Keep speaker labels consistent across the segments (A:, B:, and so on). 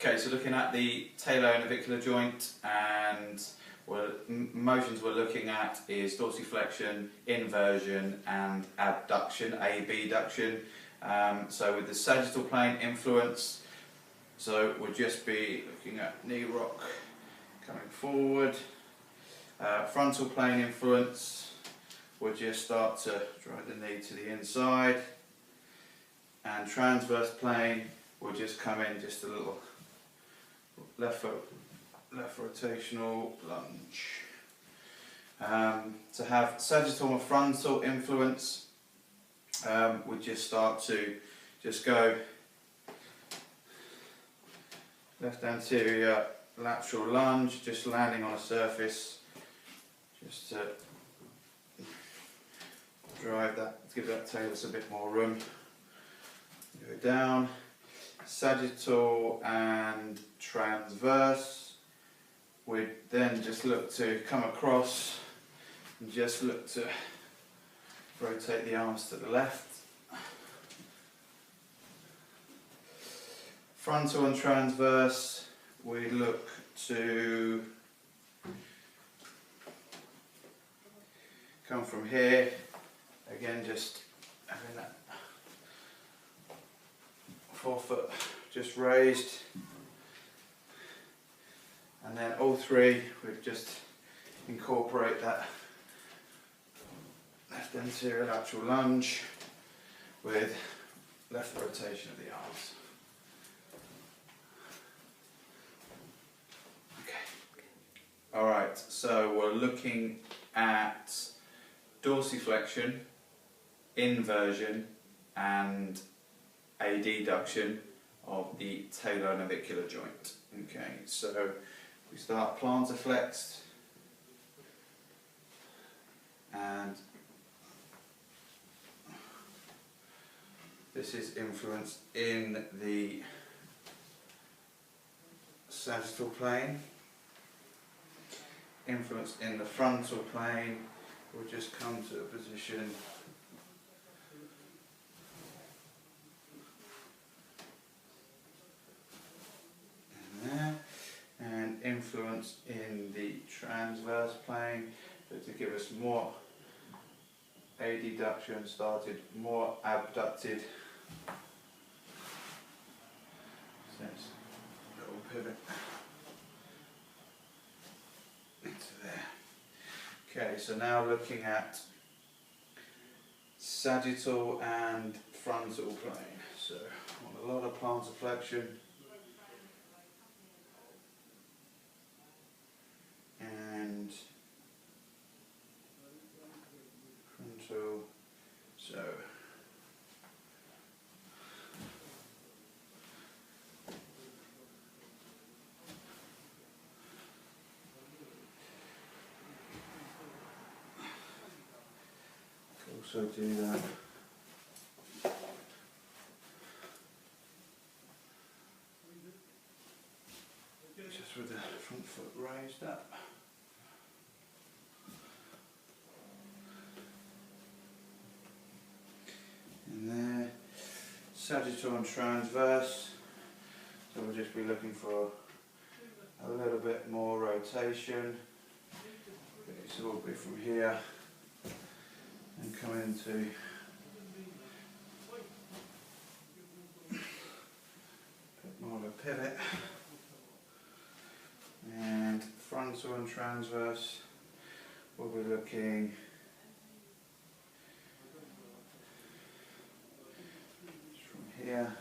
A: Okay, so looking at the talonavicular joint, and motions we're looking at is dorsiflexion, inversion and abduction, abduction. So with the sagittal plane influence, so we'll just be looking at knee rock coming forward. Frontal plane influence, we'll just start to drive the knee to the inside, and transverse plane will just come in just a little left rotational lunge. To have sagittal and frontal influence, we just start to just go left anterior lateral lunge, just landing on a surface, just to drive that, give that talus a bit more room. Go down, sagittal and transverse. We then just look to come across and just look to rotate the arms to the left. Frontal and transverse, we look to come from here, again just having that forefoot just raised, and then all three we just incorporate that left anterior lateral lunge with left rotation of the arms. Okay. Alright, so we're looking at dorsiflexion, inversion and adduction of the talonavicular joint. Okay, so we start plantar flexed, and this is influenced in the sagittal plane, influenced in the frontal plane. We'll just come to a position and influence in the transverse plane, so to give us more adduction, started more abducted. So it's a little pivot into there. Okay, so now looking at sagittal and frontal plane. So on a lot of plantar flexion. And frontal, so also do that. Just with the front foot raised up. And there, sagittal and transverse, so we'll just be looking for a little bit more rotation. Okay, so we'll be from here and come into a bit more of a pivot. And frontal and transverse, we'll be looking from here,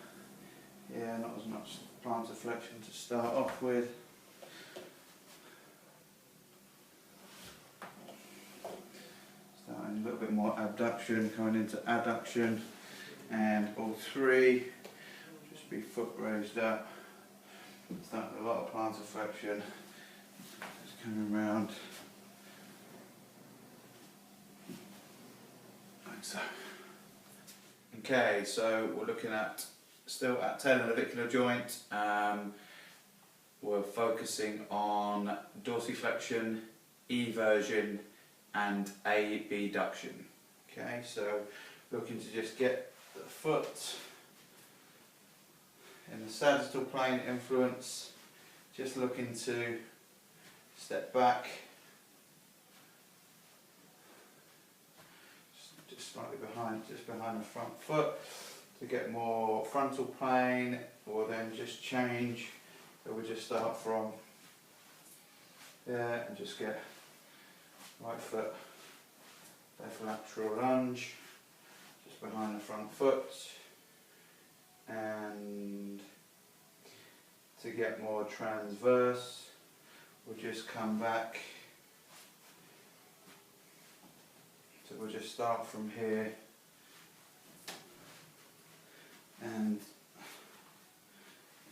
A: not as much plantar flexion to start off with. Starting a little bit more abduction, coming into adduction, and all three, just be foot raised up. Starting a lot of plantar flexion, just coming round like so. Okay, so we're looking at still at talonavicular joint. We're focusing on dorsiflexion, eversion and abduction. Okay, so looking to just get the foot in the sagittal plane influence, just looking to step back, just slightly behind, just behind the front foot to get more frontal plane, or then just change. So we'll just start from there and just get right foot, left lateral lunge, just behind the front foot, and to get more transverse, we'll just come back. So we'll just start from here and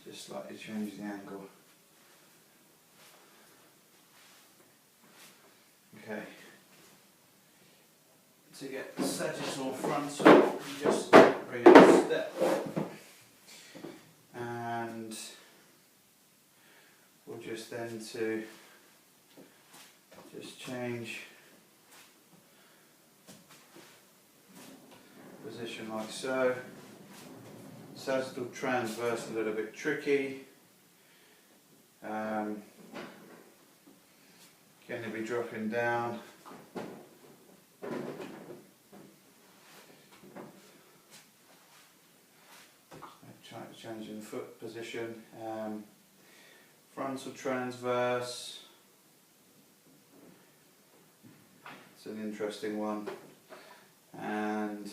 A: just slightly change the angle. Okay. To get the sagittal frontal, just bring it a step, and we'll just then to just change position like so. Sagittal transverse a little bit tricky. Can you be dropping down? Changing the foot position. Frontal transverse. It's an interesting one. And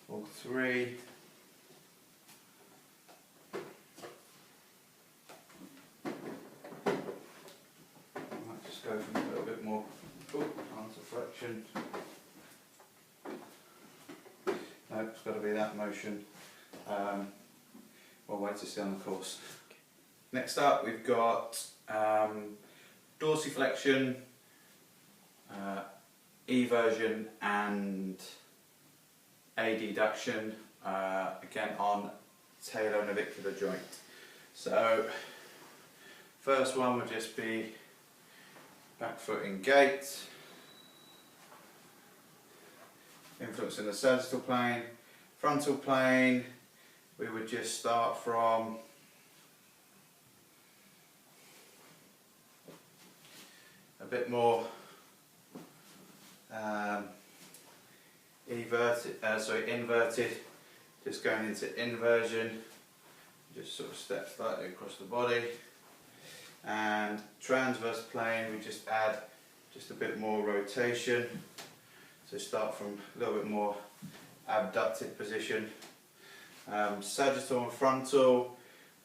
A: all three. Might just go from a little bit more plantar flexion. No, it's got to be that motion. We'll wait to see on the course. Next up, we've got dorsiflexion, eversion, and adduction, again on talonavicular joint. So, first one would just be back foot in gait, influencing the sagittal plane. Frontal plane, we would just start from a bit more inverted, just going into inversion, just sort of step slightly across the body. And transverse plane, we just add just a bit more rotation, so start from a little bit more abducted position. Sagittal and frontal,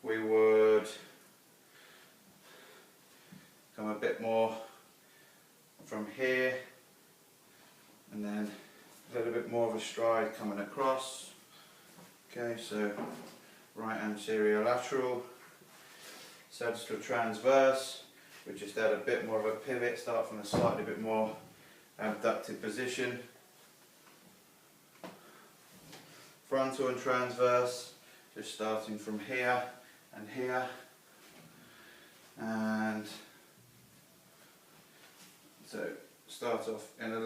A: we would come a bit more from here, and then a little bit more of a stride coming across. Okay, so right anterior lateral. Sagittal transverse, we just add a bit more of a pivot, start from a slightly bit more abducted position. Frontal and transverse, just starting from here and here, and so start off in a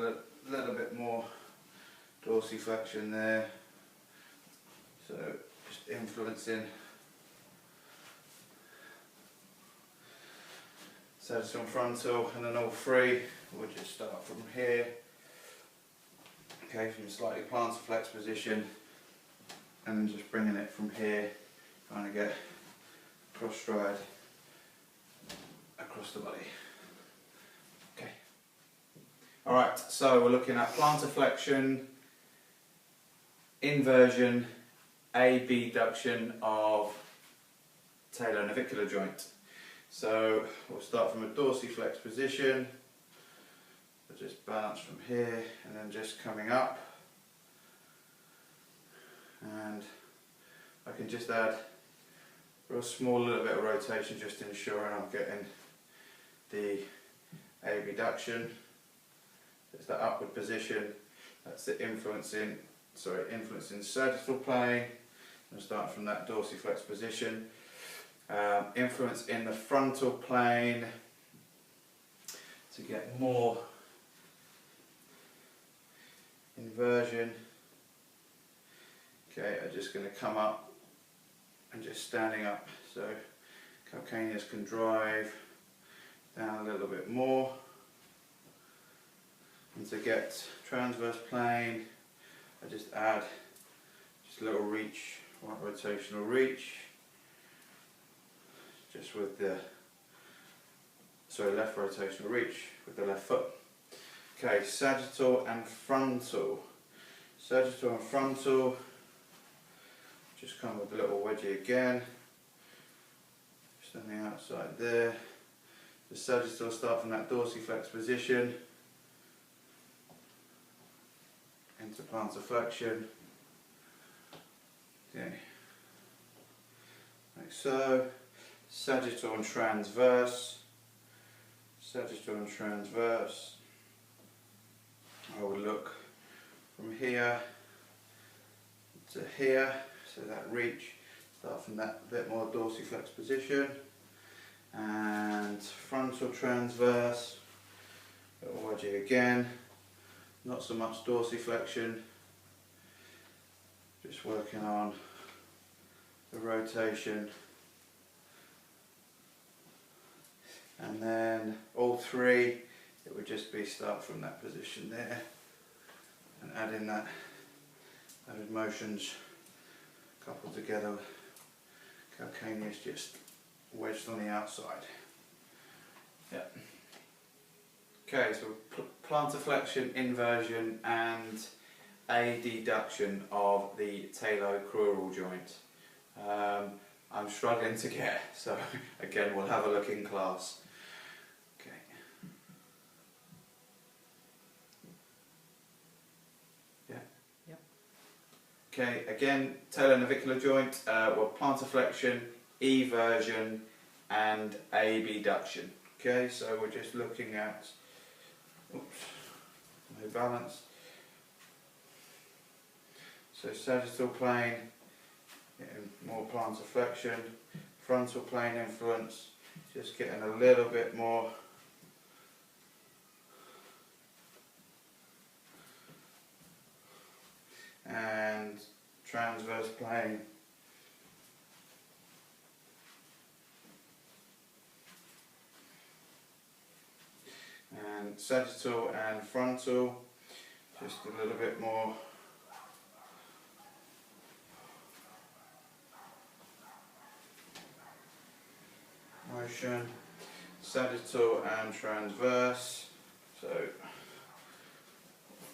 A: little bit more dorsiflexion there, so just influencing sagittal and frontal, and then all three we'll just start from here, okay, from a slightly plantar flex position, and then just bringing it from here, trying to get cross stride across the body. Okay. Alright, so we're looking at plantar flexion, inversion, abduction of talonavicular joint. So we'll start from a dorsiflex position, we'll just balance from here and then just coming up, and I can just add a real small little bit of rotation just to ensure I'm getting the abduction. It's the upward position, that's the influencing sagittal plane. I'll start from that dorsiflex position. Influence in the frontal plane to get more inversion, Okay, I'm just going to come up and just standing up so calcaneus can drive down a little bit more. And to get transverse plane, I just add just a little reach, right rotational reach, just with the, left rotational reach with the left foot. Okay, sagittal and frontal. Sagittal and frontal, just come with a little wedgie again, just on the outside there. The sagittal start from that dorsiflex position into plantar flexion. Okay, like so. Sagittal and transverse. Sagittal and transverse. I would look from here to here, so that reach, start from that bit more dorsiflex position, and frontal transverse, little wedgie again, not so much dorsiflexion, just working on the rotation, and then all three, it would just be start from that position there and add in that added motions coupled together, calcaneus just wedged on the outside. Yeah. Okay, so plantar flexion, inversion and a deduction of the talocrural joint. I'm struggling to get, so again we'll have a look in class. Okay. Yeah. Yep. Okay, again, talonavicular joint, well, plantar flexion, eversion and abduction. Okay, so we're just looking at, oops, no balance. So sagittal plane, getting more plantar flexion, frontal plane influence, just getting a little bit more and transverse plane, and sagittal and frontal, just a little bit more motion, sagittal and transverse, so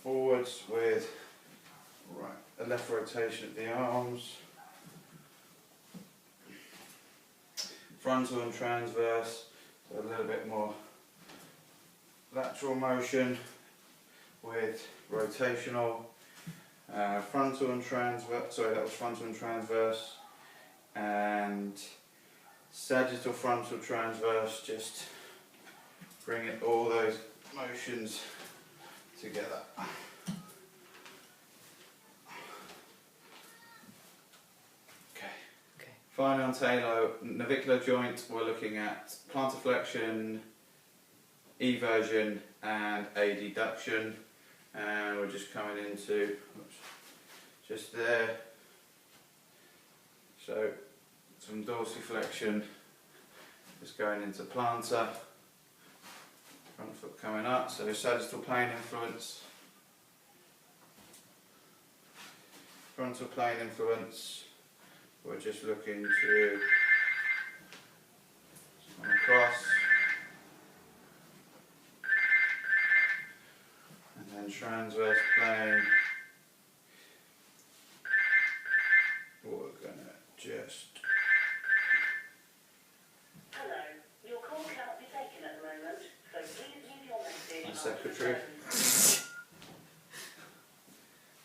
A: forwards with a left rotation of the arms, frontal and transverse, so a little bit more lateral motion with rotational, frontal and transverse, sorry, that was frontal and transverse, and sagittal, frontal, transverse, just bring it, all those motions together. Okay. Finally on talonavicular joint, we're looking at plantar flexion, eversion and a deduction, and we're just coming into, oops, just there, so some dorsiflexion, just going into plantar, front foot coming up, so sagittal plane influence, frontal plane influence, we're just looking to come across, and then transverse plane, we're going to just, secretary.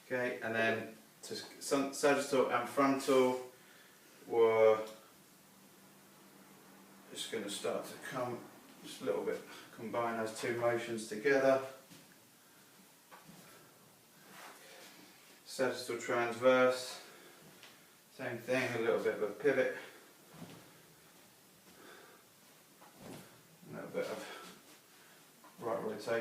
A: Okay, and then to sagittal and frontal, we're just going to start to come just a little bit, combine those two motions together. Sagittal transverse, same thing, a little bit of a pivot, a little bit of right rotation.